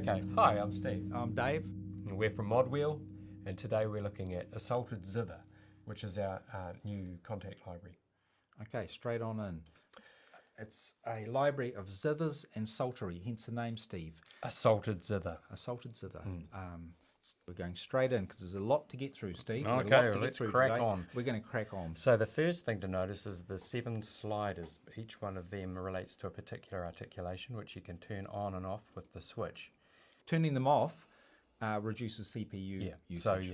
Okay, hi, I'm Steve. I'm Dave. And we're from MODWHEEL, and today we're looking at A Psaltered Zither, which is our new contact library. Okay, straight on in. It's a library of zithers and psaltery, hence the name, Steve. A Psaltered Zither. A psaltered zither. We're going straight in because there's a lot to get through, Steve. Okay, well, let's crack on. We're going to crack on. So the first thing to notice is the 7 sliders. Each one of them relates to a particular articulation, which you can turn on and off with the switch. Turning them off reduces CPU usage.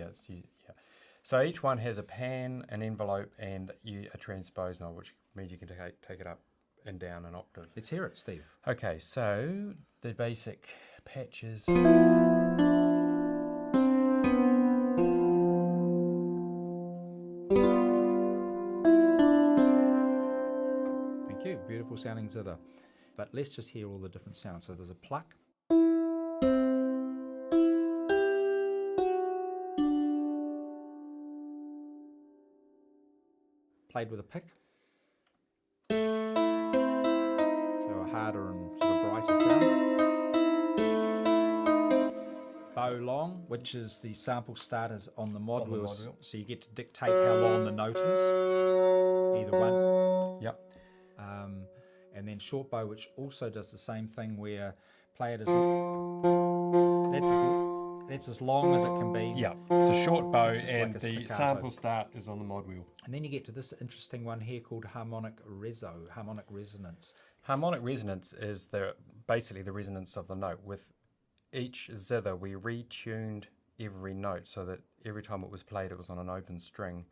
So each one has a pan, an envelope, and a transpose knob, which means you can take it up and down an octave. Let's hear it, Steve. Okay, so the basic patches. Thank you, beautiful sounding zither. But let's just hear all the different sounds. So there's a pluck. Played with a pick. So a harder and sort of brighter sound. Bow long, which is the sample starters on the MODWHEEL. So you get to dictate how long the note is. Either one. Yep. And then short bow, which also does the same thing where play it as that's as long as it can be. Yeah, it's a short bow, and like the sample start is on the MODWHEEL. And then you get to this interesting one here called harmonic resonance. Harmonic resonance is basically the resonance of the note. With each zither, we retuned every note so that every time it was played, it was on an open string,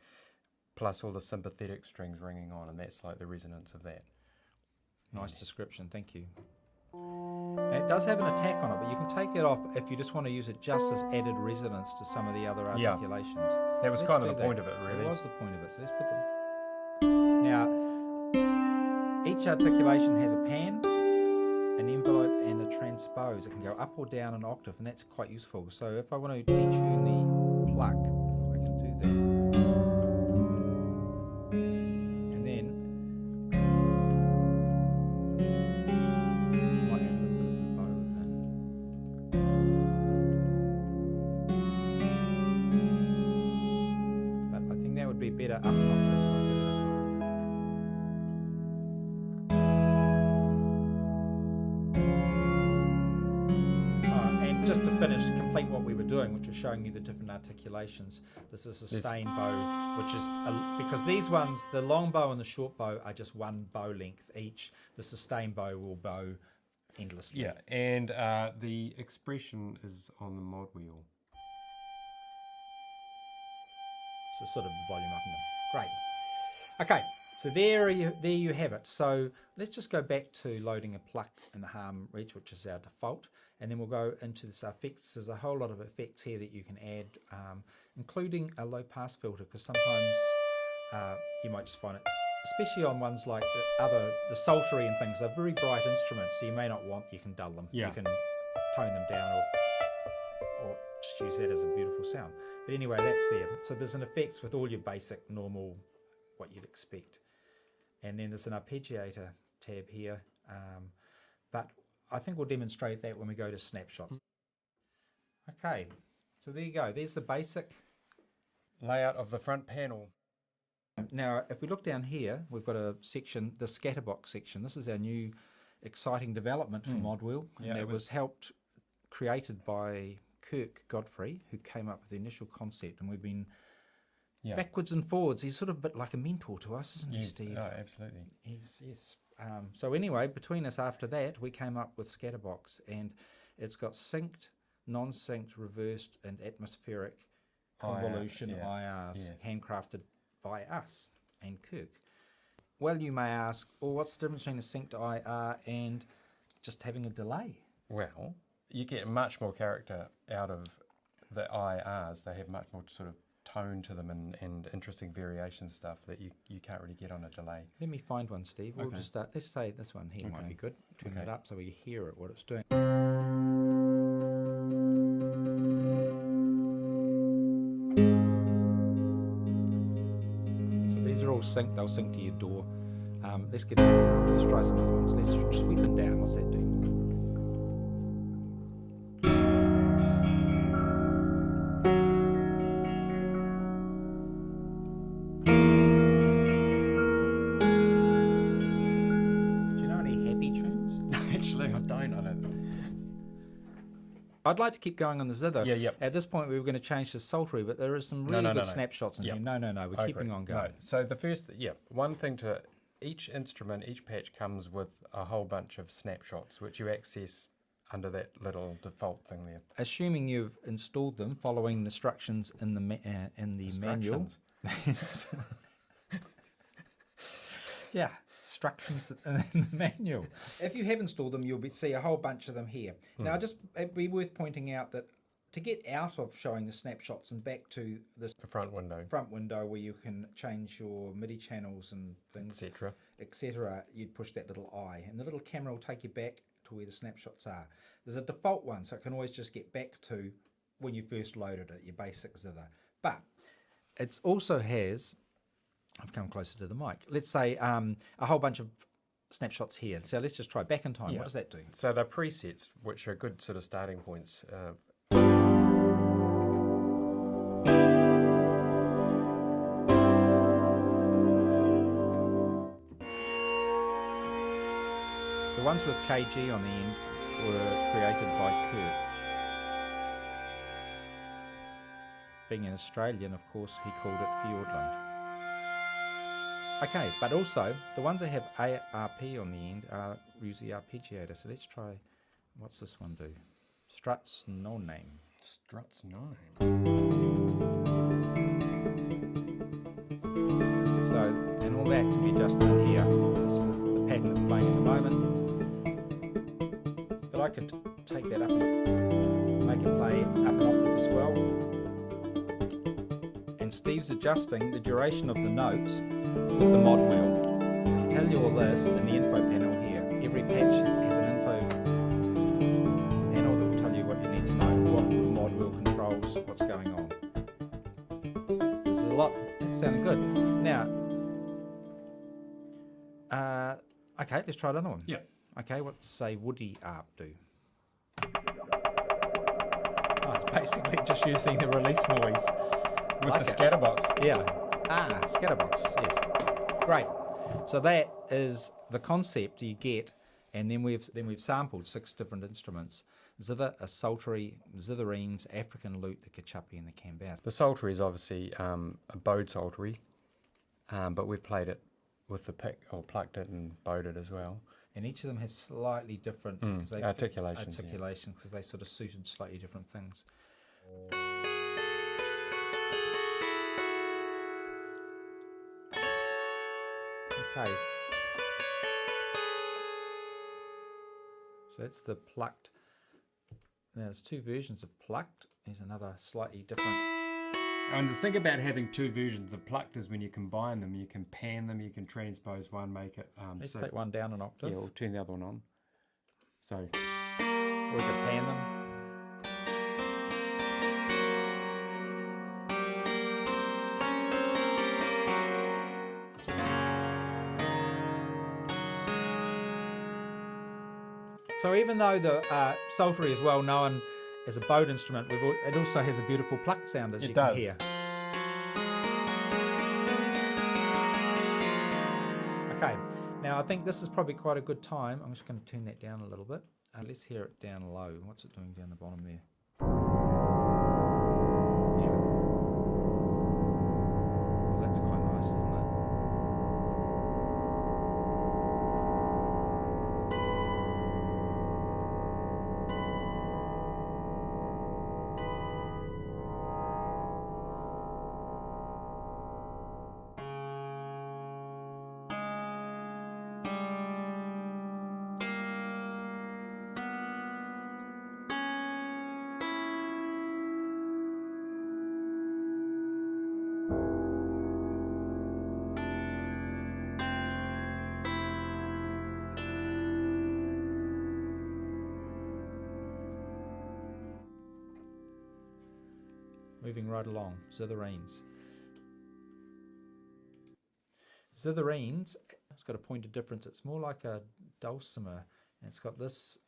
plus all the sympathetic strings ringing on, and that's like the resonance of that. Nice description, thank you. And it does have an attack on it, but you can take it off if you just want to use it just as added resonance to some of the other articulations. That was kind of the point of it, really. It was the point of it. So let's put them. Now, each articulation has a pan, an envelope, and a transpose. It can go up or down an octave, and that's quite useful. So if I want to detune the pluck, I can do that. And then better up an and just to complete what we were doing, which was showing you the different articulations. This is a sustain bow, which is because these ones, the long bow and the short bow, are just one bow length each. The sustain bow will bow endlessly. Yeah, and the expression is on the MODWHEEL. So sort of volume up and down. Great. Okay, so there you have it. So let's just go back to loading a pluck and a harm reach, which is our default, and then we'll go into this effects. There's a whole lot of effects here that you can add, including a low pass filter, because sometimes you might just find it, especially on ones like the Psaltery and things, they're very bright instruments, so you may not want, you can dull them. Yeah. You can tone them down or just use that as a beautiful sound. But anyway, that's there. So there's an effects with all your basic, normal, what you'd expect. And then there's an arpeggiator tab here. But I think we'll demonstrate that when we go to Snapshots. Okay, so there you go. There's the basic layout of the front panel. Now, if we look down here, we've got a section, the Scatterbox section. This is our new exciting development for MODWHEEL. And it was created by Kirk Godfrey, who came up with the initial concept, and we've been backwards and forwards. He's sort of a bit like a mentor to us, isn't he, Steve? Oh, absolutely. Yes. So anyway, between us after that, we came up with Scatterbox, and it's got synced, non-synced, reversed, and atmospheric convolution IRs, handcrafted by us and Kirk. Well, you may ask, what's the difference between a synced IR and just having a delay? Well, you get much more character out of the IRs. They have much more sort of tone to them and interesting variation stuff that you can't really get on a delay. Let me find one, Steve. We'll just start. Let's say this one here might be good. Turn it up so we hear it, what it's doing. So these are all synced. They'll sync to your door. Let's try some other ones. Let's sweep it down. What's that do? I'd like to keep going on the zither. Yeah, yeah. At this point, we were going to change to Psaltery, but there is some really good snapshots in here. No, we're I keeping agree. on going. No. So the first, one thing to each instrument, each patch comes with a whole bunch of snapshots, which you access under that little default thing there. Assuming you've installed them, following the instructions in the manual. Yeah, instructions in the manual. If you have installed them, you'll see a whole bunch of them here. Now, it'd be worth pointing out that to get out of showing the snapshots and back to this The front window where you can change your MIDI channels and things, etc., you'd push that little I, and the little camera will take you back to where the snapshots are. There's a default one, so it can always just get back to when you first loaded it, your basic zither. But it also has, I've come closer to the mic, let's say a whole bunch of snapshots here. So let's just try back in time. What does that do? So they're presets, which are good sort of starting points. The ones with KG on the end were created by Kirk. Being an Australian, of course, he called it Fiordland. Okay, but also, the ones that have ARP on the end are usually arpeggiator. So let's try, what's this one do? Struts no name. Struts nine. So, and all that can be adjusted in here. This is the pattern that's playing at the moment. But I could take that up and make it play up an octave as well. And Steve's adjusting the duration of the notes with the mod wheel. I can tell you all this in the info panel here. Every patch has an info panel that will tell you what you need to know, what the mod wheel controls, what's going on. There's a lot. That's sounding good. Now, okay, let's try another one. Yeah. Okay, what's say Woody ARP do? Oh, it's basically just using the release noise. With like the Scatterbox. Yeah. Scatterbox, yes. Great. So that is the concept you get, and then we've sampled 6 different instruments. Zither, a Psaltery, Zithereens, African Lute, the Kachapi, and the Cambaz. The Psaltery is obviously a bowed Psaltery, but we've played it with the pick, or plucked it and bowed it as well. And each of them has slightly different articulations, because they sort of suited slightly different things. Okay. So that's the plucked. Now there's 2 versions of plucked. There's another slightly different. And the thing about having 2 versions of plucked is when you combine them, you can pan them, you can transpose one, make it. Let's take one down an octave. Yeah, we'll turn the other one on. So we can pan them. So even though the Psaltery is well known as a bowed instrument, it also has a beautiful plucked sound, as you can hear. Okay, now I think this is probably quite a good time. I'm just going to turn that down a little bit. Let's hear it down low. What's it doing down the bottom there? Yeah. Well, that's quite nice, isn't it? Moving right along, Zithereens. Zithereens, it's got a point of difference. It's more like a dulcimer, and it's got this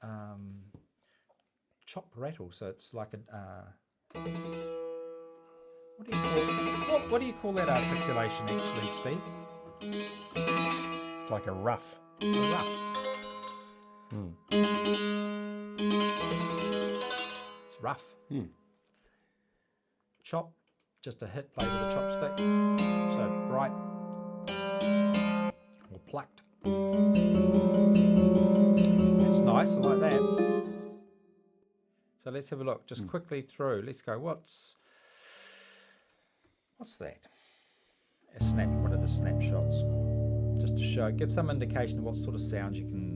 chop rattle. So it's like a what do you call that articulation actually, Steve? it's like a ruff. A ruff. It's It's rough. Mm. Chop, just a hit play with a chopstick. So bright or plucked. That's nice, I like that. So let's have a look, just quickly through. Let's go, what's that? What are the snapshots? Just to show, give some indication of what sort of sounds you can.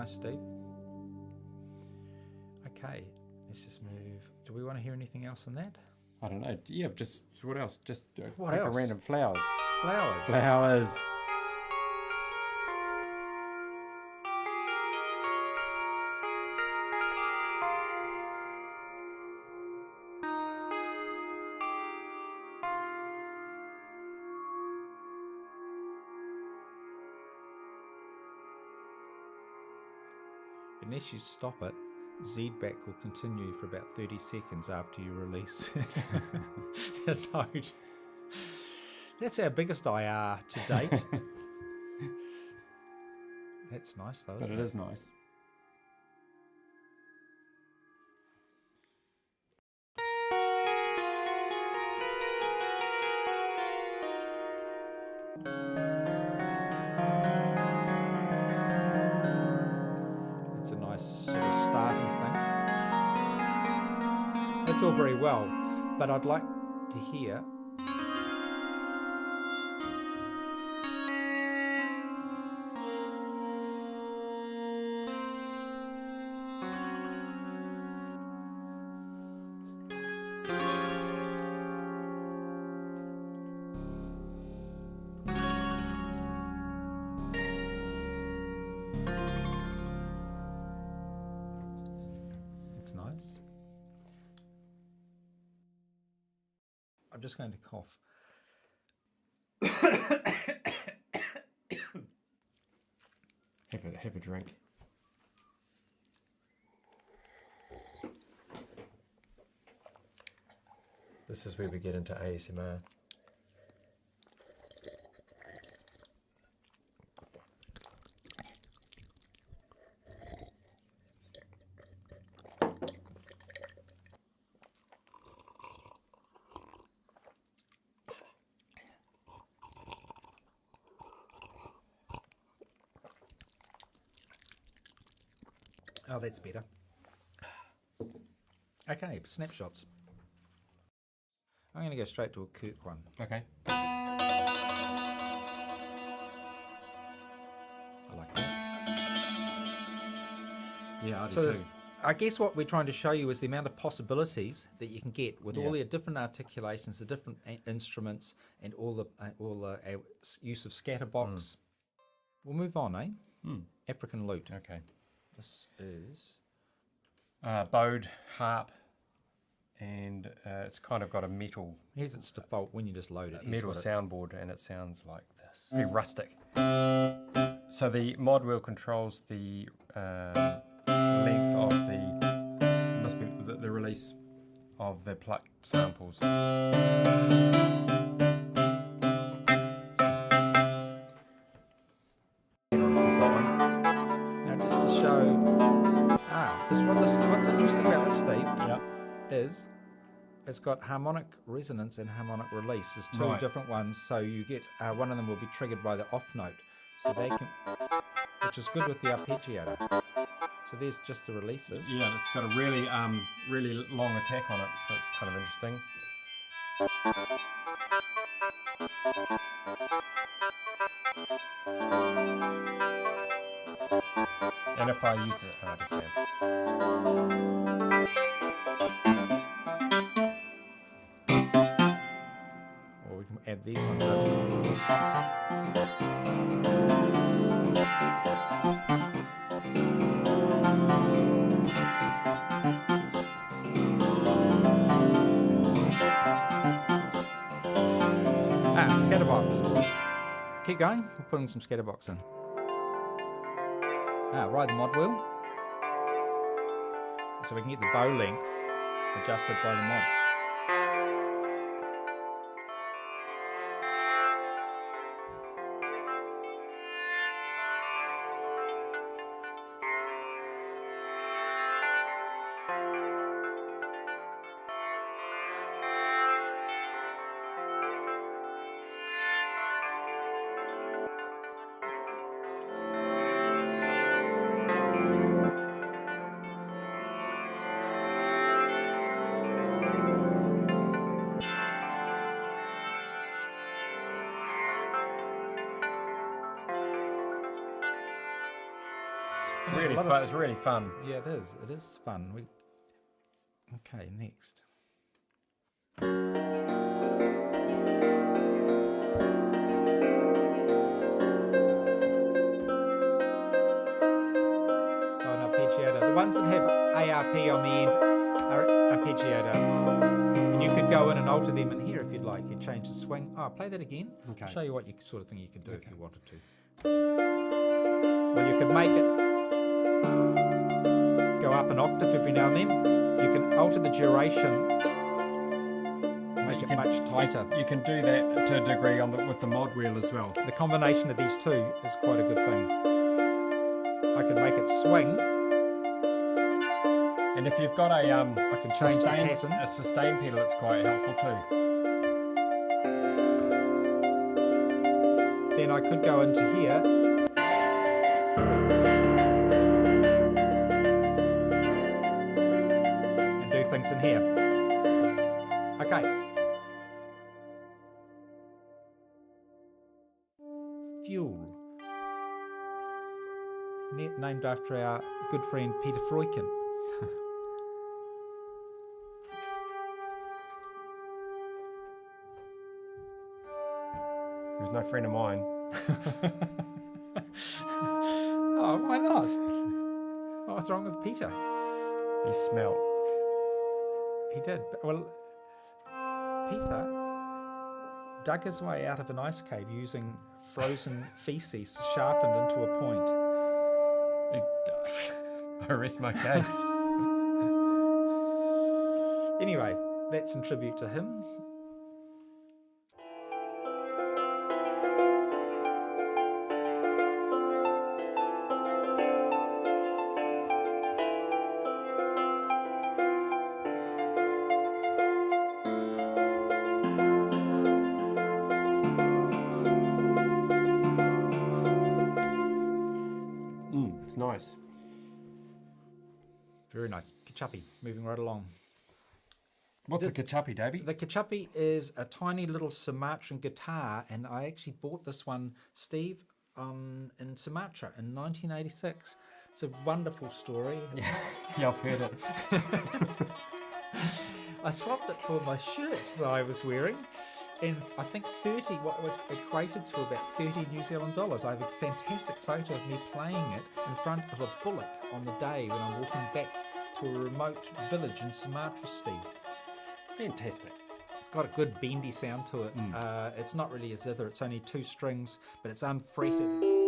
Steve. Okay, let's just move. Do we want to hear anything else on that? I don't know. Yeah, just what else? Just What pick a else? random flowers. Flowers. Flowers. Unless you stop it, Z-back will continue for about 30 seconds after you release a note. That's our biggest IR to date. That's nice though, But isn't it is nice. It's a nice sort of starting thing. That's all very well, but I'd like to hear. It's nice. I'm just going to cough. Have a drink. This is where we get into ASMR. Oh, that's better. Okay, snapshots. I'm going to go straight to a Kirk one. Okay. I like that. Yeah, I do So too. there's- I guess what we're trying to show you is the amount of possibilities that you can get with all the different articulations, the different instruments, and all the use of Scatterbox. We'll move on, eh? African lute. Okay. This is Bowed harp, and it's kind of got a metal here's its default when you just load it. Here's metal what it- soundboard, and it sounds like this. Pretty rustic. So the MODWHEEL controls the length of the release of the plucked samples. Now, just to show, what's interesting about this, Steve, is it's got harmonic resonance and harmonic release. There's two Right. different ones, so you get one of them will be triggered by the off note, so they can, which is good with the arpeggiator. So there's just the releases. Yeah, it's got a really really long attack on it, so it's kind of interesting. And if I use it, oh, just man. Or we can add these ones up. Scatterbox. Keep going. We're putting some Scatterbox in. Ride the mod wheel. So we can get the bow length adjusted by the mod. Really fun. It's really fun. Yeah, it is. It is fun. Okay, next. Arpeggiator. The ones that have ARP on the end are arpeggiator. And you could go in and alter them in here if you'd like. You'd change the swing. Play that again. Okay. I'll show you what sort of thing you could do if you wanted to. Well, you could make it go up an octave every now and then. You can alter the duration, make it much tighter. You can do that to a degree with the mod wheel as well. The combination of these two is quite a good thing. I can make it swing. And if you've got a I can change the pattern. A sustain pedal, it's quite helpful too. Then I could go into here. Things in here. Okay. Fuel. Named after our good friend Peter Freuchen. He was no friend of mine. Oh, why not? What's wrong with Peter? He smelt. He did. Well, Peter dug his way out of an ice cave using frozen feces sharpened into a point. I rest my case. Anyway, that's in tribute to him. Nice. Very nice. Kachapi, moving right along. What's the Kachapi, Davey? The Kachapi is a tiny little Sumatran guitar, and I actually bought this one, Steve, in Sumatra in 1986. It's a wonderful story. Yeah, I've heard it. I swapped it for my shirt that I was wearing. And I think what equated to about 30 New Zealand dollars. I have a fantastic photo of me playing it in front of a bullock on the day when I'm walking back to a remote village in Sumatra, Steve. Fantastic. It's got a good bendy sound to it. It's not really a zither, it's only 2 strings, but it's unfretted.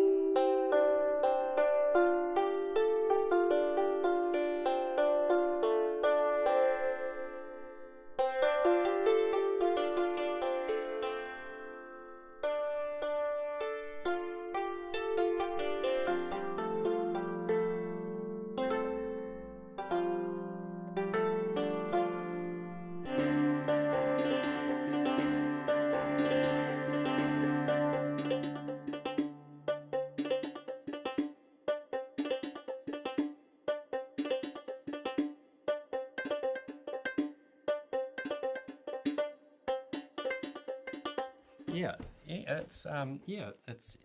It's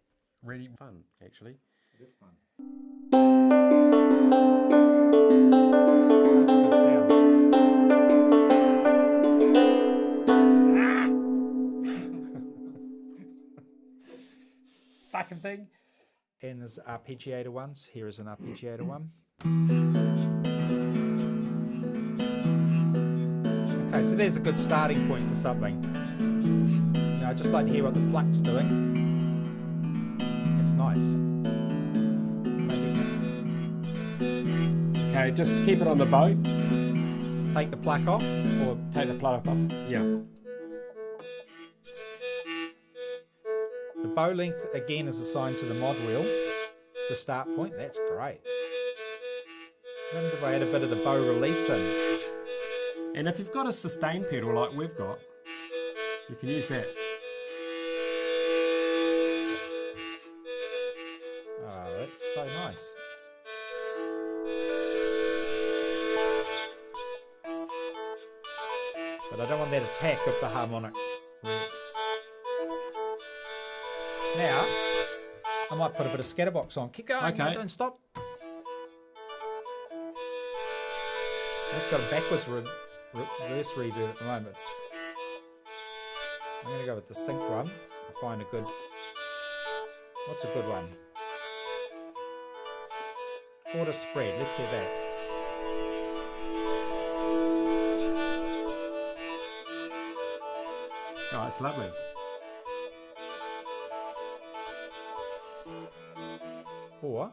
really fun, actually. It is fun. Such a good sound. Fucking thing. And there's arpeggiator ones. Here is an arpeggiator one. Okay, so there's a good starting point for something. Now, I'd just like to hear what the pluck's doing. It's nice. Maybe Okay, just keep it on the bow. take the pluck off, or Take the plug off. Yeah. the bow length again is assigned to the mod wheel, the start point. That's great. Then if I add a bit of the bow release in. And if you've got a sustain pedal like we've got, you can use that. Oh, that's so nice. But I don't want that attack of the harmonic. Now, I might put a bit of Scatterbox on. Keep going, Okay. no, don't stop. It's got a backwards reverse reverb at the moment. I'm going to go with the sync one and find a good... What's a good one? Quarter spread, let's hear that. Oh, it's lovely. Or...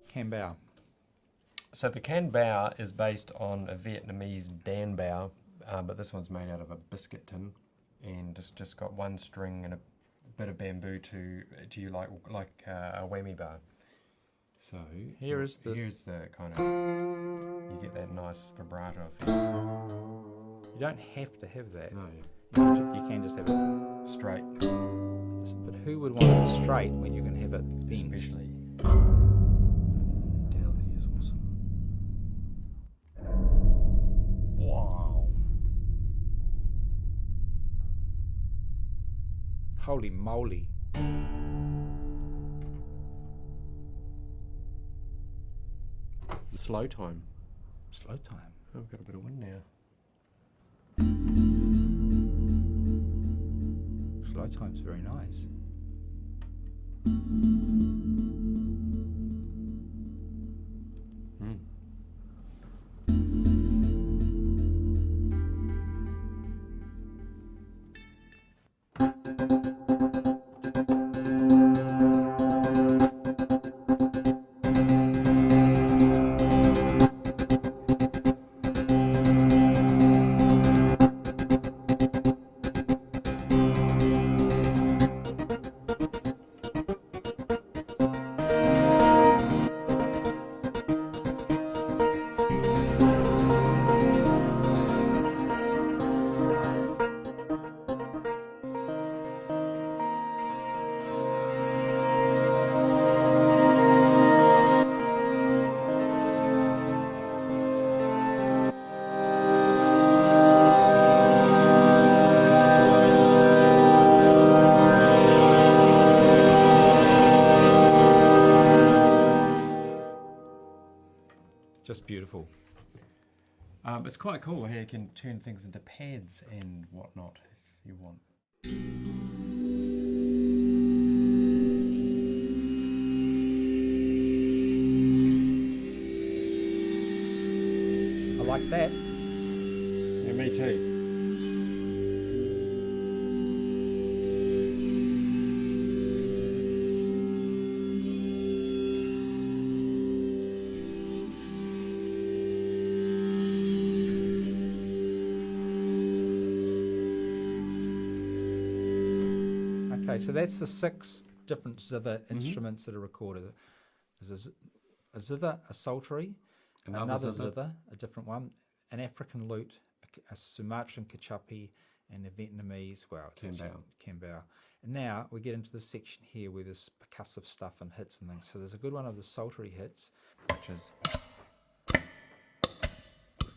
Can Bau. So the can Bau is based on a Vietnamese Dan Bau, but this one's made out of a biscuit tin, and it's just got one string and a bit of bamboo to you like a whammy bar. So here's the kind of, you get that nice vibrato effect. You don't have to have that. No, You can just have it straight, But who would want it straight when you can have it bent? especially down there is awesome. Wow. Holy moly. Slow time. Slow time. Oh, we've got a bit of wind now. Slow time's very nice. Just beautiful. It's quite cool how you can turn things into pads and whatnot if you want. I like that. Yeah, me too. Okay, so that's the 6 different zither instruments that are recorded. There's a zither, a psaltery, another zither, a different one, an African lute, a Sumatran Kachapi, and a Vietnamese, well, it's can Bau. And now we get into this section here where there's percussive stuff and hits and things. So there's a good one of the Psaltery Hits, which is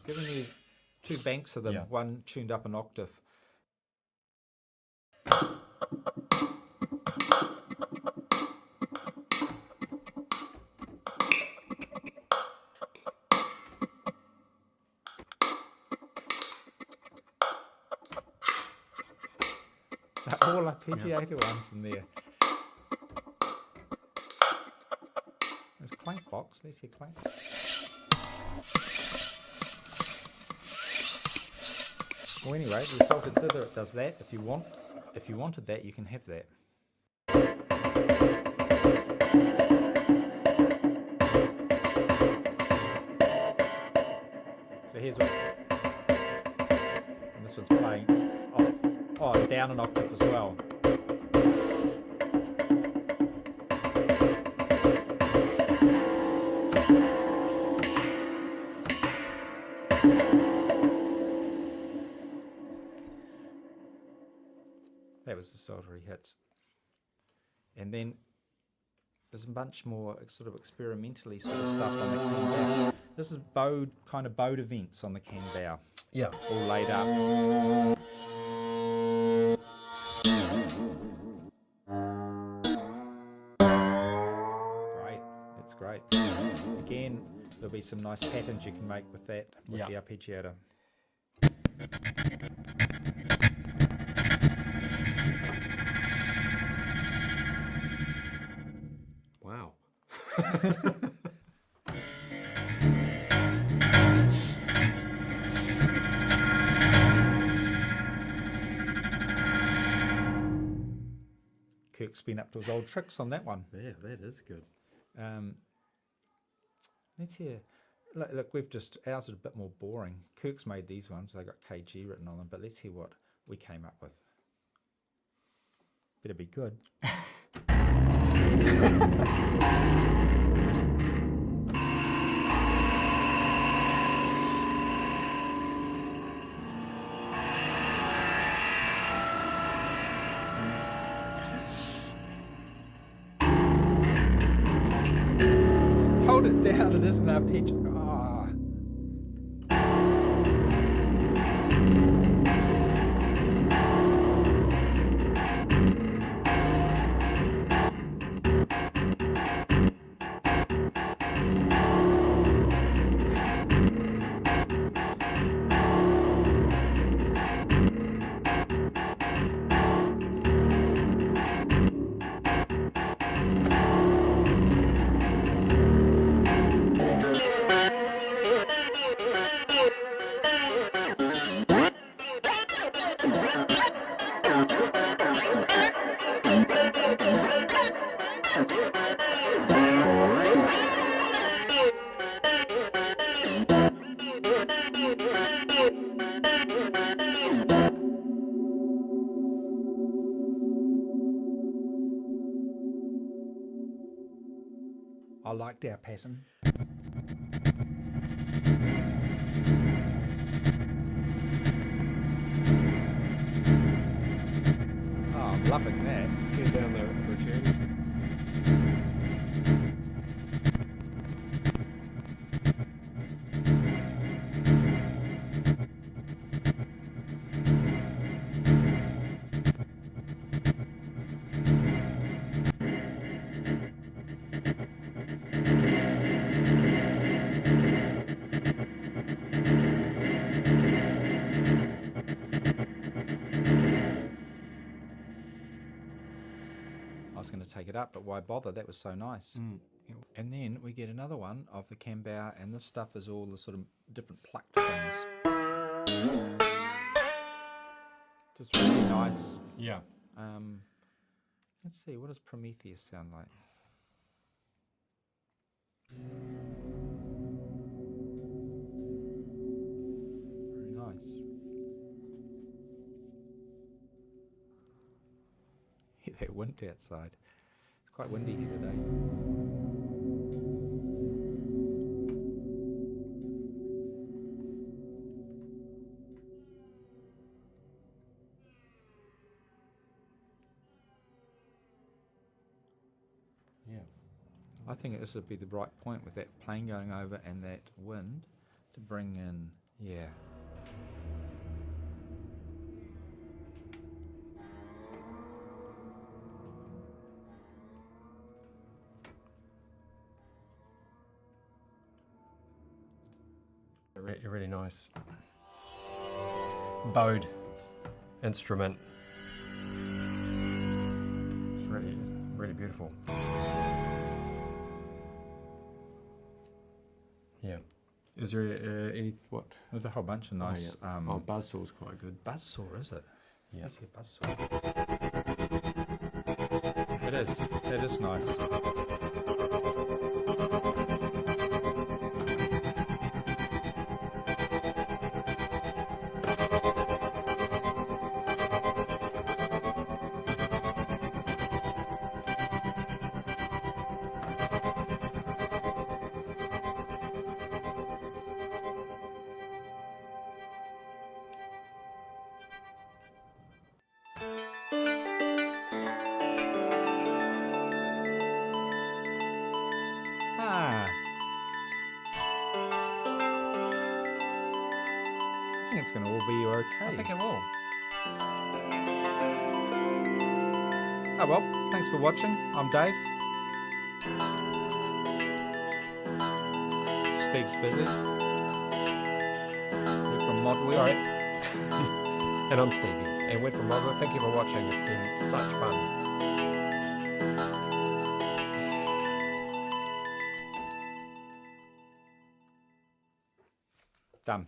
giving you 2 banks of them, one tuned up an octave. All arpeggiated ones in there. There's clank box. Let's hear clank. Well, anyway, the Psaltered Zither does that. If you wanted that, you can have that. So here's what, and this one's playing off, oh, down an octave as well. That was the Psaltery Hits. And then there's a bunch more sort of experimentally sort of stuff on the Bau. This is kind of bowed events on the Bau. Yeah. All laid up. Great. That's great. Again, there'll be some nice patterns you can make with that, with the arpeggiator. Wow. Kirk's been up to his old tricks on that one. Yeah, that is good. Let's hear. Look, ours are a bit more boring. Kirk's made these ones. They got KG written on them, but let's hear what we came up with. Better be good. Hold it down, it isn't our pitch. I liked our pattern. Oh, I'm loving that. Turn down the return. Take it up, but why bother? That was so nice. And then we get another one of the Bau, and this stuff is all the sort of different plucked things. Just really nice. Yeah. Let's see, what does Prometheus sound like? Very nice. Hear that wind outside. Quite windy here today. Yeah. I think this would be the right point with that plane going over and that wind to bring in, yeah. Really nice bowed instrument. It's really beautiful. Yeah. Is there any what? There's a whole bunch of nice. Buzzsaw's quite good. Buzzsaw, is it? Yeah. Let's see a buzzsaw. It is. It is nice. I think it's going to all be okay. I think it will. Oh well, thanks for watching. I'm Dave. Steve's busy. We're from MODWHEEL. Sorry. And I'm Stevie. And we're from MODWHEEL. Thank you for watching. It's been such fun. Done.